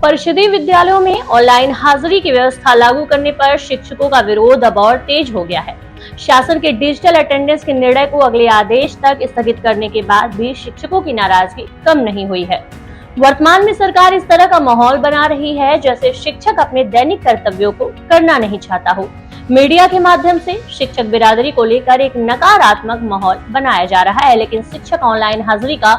परिषदीय विद्यालयों में ऑनलाइन हाजिरी की व्यवस्था लागू करने पर शिक्षकों का विरोध अब और तेज हो गया है। शासन के डिजिटल अटेंडेंस के निर्णय को अगले आदेश तक स्थगित करने के बाद भी शिक्षकों की नाराजगी कम नहीं हुई है। वर्तमान में सरकार इस तरह का माहौल बना रही है जैसे शिक्षक अपने दैनिक कर्तव्यों को करना नहीं चाहता हो। मीडिया के माध्यम से शिक्षक बिरादरी को लेकर एक नकारात्मक माहौल बनाया जा रहा है, लेकिन शिक्षक ऑनलाइन हाजिरी का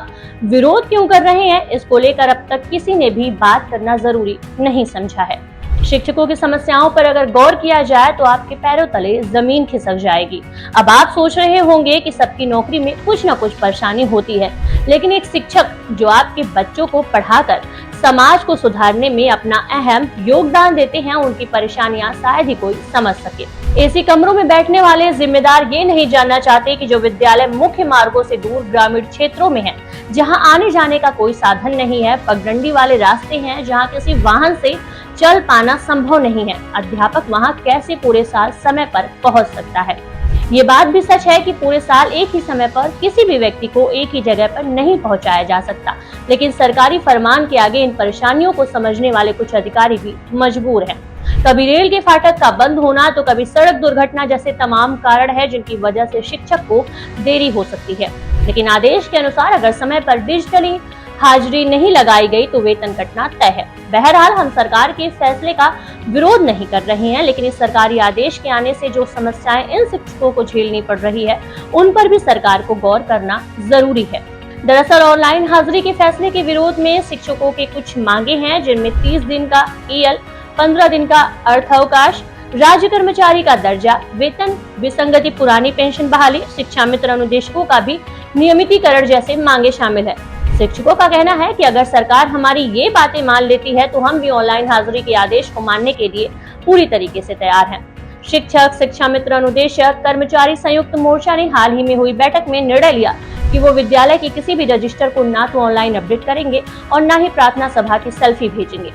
विरोध क्यों कर रहे हैं, इसको लेकर अब तक किसी ने भी बात करना जरूरी नहीं समझा है। शिक्षकों की समस्याओं पर अगर गौर किया जाए तो आपके पैरों तले जमीन खिसक जाएगी। अब आप सोच रहे होंगे कि सबकी नौकरी में कुछ न कुछ परेशानी होती है, लेकिन एक शिक्षक जो आपके बच्चों को पढ़ाकर समाज को सुधारने में अपना अहम योगदान देते हैं, उनकी परेशानियां शायद ही कोई समझ सके। एसी कमरों में बैठने वाले जिम्मेदार ये नहीं जानना चाहते कि जो विद्यालय मुख्य मार्गों से दूर ग्रामीण क्षेत्रों में है, जहां आने जाने का कोई साधन नहीं है, पगडंडी वाले रास्ते हैं, जहां किसी वाहन से चल पाना संभव नहीं है, अध्यापक वहां कैसे पूरे साल समय पर पहुंच सकता है। ये बात भी सच है कि पूरे साल एक ही समय पर किसी भी व्यक्ति को एक ही जगह पर नहीं पहुंचाया जा सकता, लेकिन सरकारी फरमान के आगे इन परेशानियों को समझने वाले कुछ अधिकारी भी मजबूर हैं। कभी रेल के फाटक का बंद होना तो कभी सड़क दुर्घटना जैसे तमाम कारण है जिनकी वजह से शिक्षक को देरी हो सकती है। लेकिन आदेश के अनुसार अगर समय पर डिजिटली हाजिरी नहीं लगाई गई तो वेतन कटना तय है। बहरहाल हम सरकार के फैसले का विरोध नहीं कर रहे हैं, लेकिन इस सरकारी आदेश के आने से जो समस्याएं इन शिक्षकों को झेलनी पड़ रही है, उन पर भी सरकार को गौर करना जरूरी है। दरअसल ऑनलाइन हाजिरी के फैसले के विरोध में शिक्षकों के कुछ मांगे हैं, जिनमें 30 दिन का EL, 15 दिन का अर्थावकाश, राज्य कर्मचारी का दर्जा, वेतन विसंगति, पुरानी पेंशन बहाली, शिक्षा मित्र अनुदेशकों का भी नियमितीकरण जैसे मांगे शामिल है। शिक्षकों का कहना है कि अगर सरकार हमारी ये बातें मान लेती है तो हम भी ऑनलाइन हाजिरी के आदेश को मानने के लिए पूरी तरीके से तैयार हैं। शिक्षक, शिक्षा मित्र अनुदेशक, कर्मचारी संयुक्त मोर्चा ने हाल ही में हुई बैठक में निर्णय लिया कि वो विद्यालय के किसी भी रजिस्टर को ना तो ऑनलाइन अपडेट करेंगे और न ही प्रार्थना सभा की सेल्फी भेजेंगे।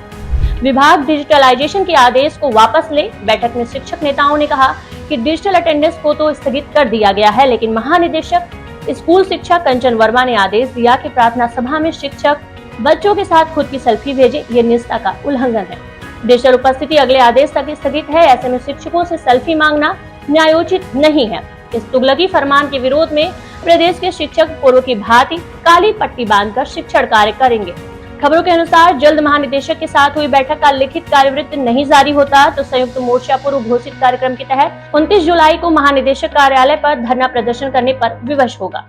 विभाग डिजिटलाइजेशन के आदेश को वापस ले। बैठक में शिक्षक नेताओं ने कहा कि डिजिटल अटेंडेंस को तो स्थगित कर दिया गया है, लेकिन महानिदेशक स्कूल शिक्षा कंचन वर्मा ने आदेश दिया कि प्रार्थना सभा में शिक्षक बच्चों के साथ खुद की सेल्फी भेजे, ये निजता का उल्लंघन है। डिजिटल उपस्थिति अगले आदेश तक स्थगित है। ऐसे में शिक्षकों से सेल्फी मांगना न्यायोचित नहीं है। इस तुगलकी फरमान के विरोध में प्रदेश के शिक्षक पूर्व की भांति काली पट्टी बांधकर शिक्षण कार्य करेंगे। खबरों के अनुसार जल्द महानिदेशक के साथ हुई बैठक का लिखित कार्यवृत्त नहीं जारी होता तो संयुक्त मोर्चा पूर्व घोषित कार्यक्रम के तहत 29 जुलाई को महानिदेशक कार्यालय पर धरना प्रदर्शन करने पर विवश होगा।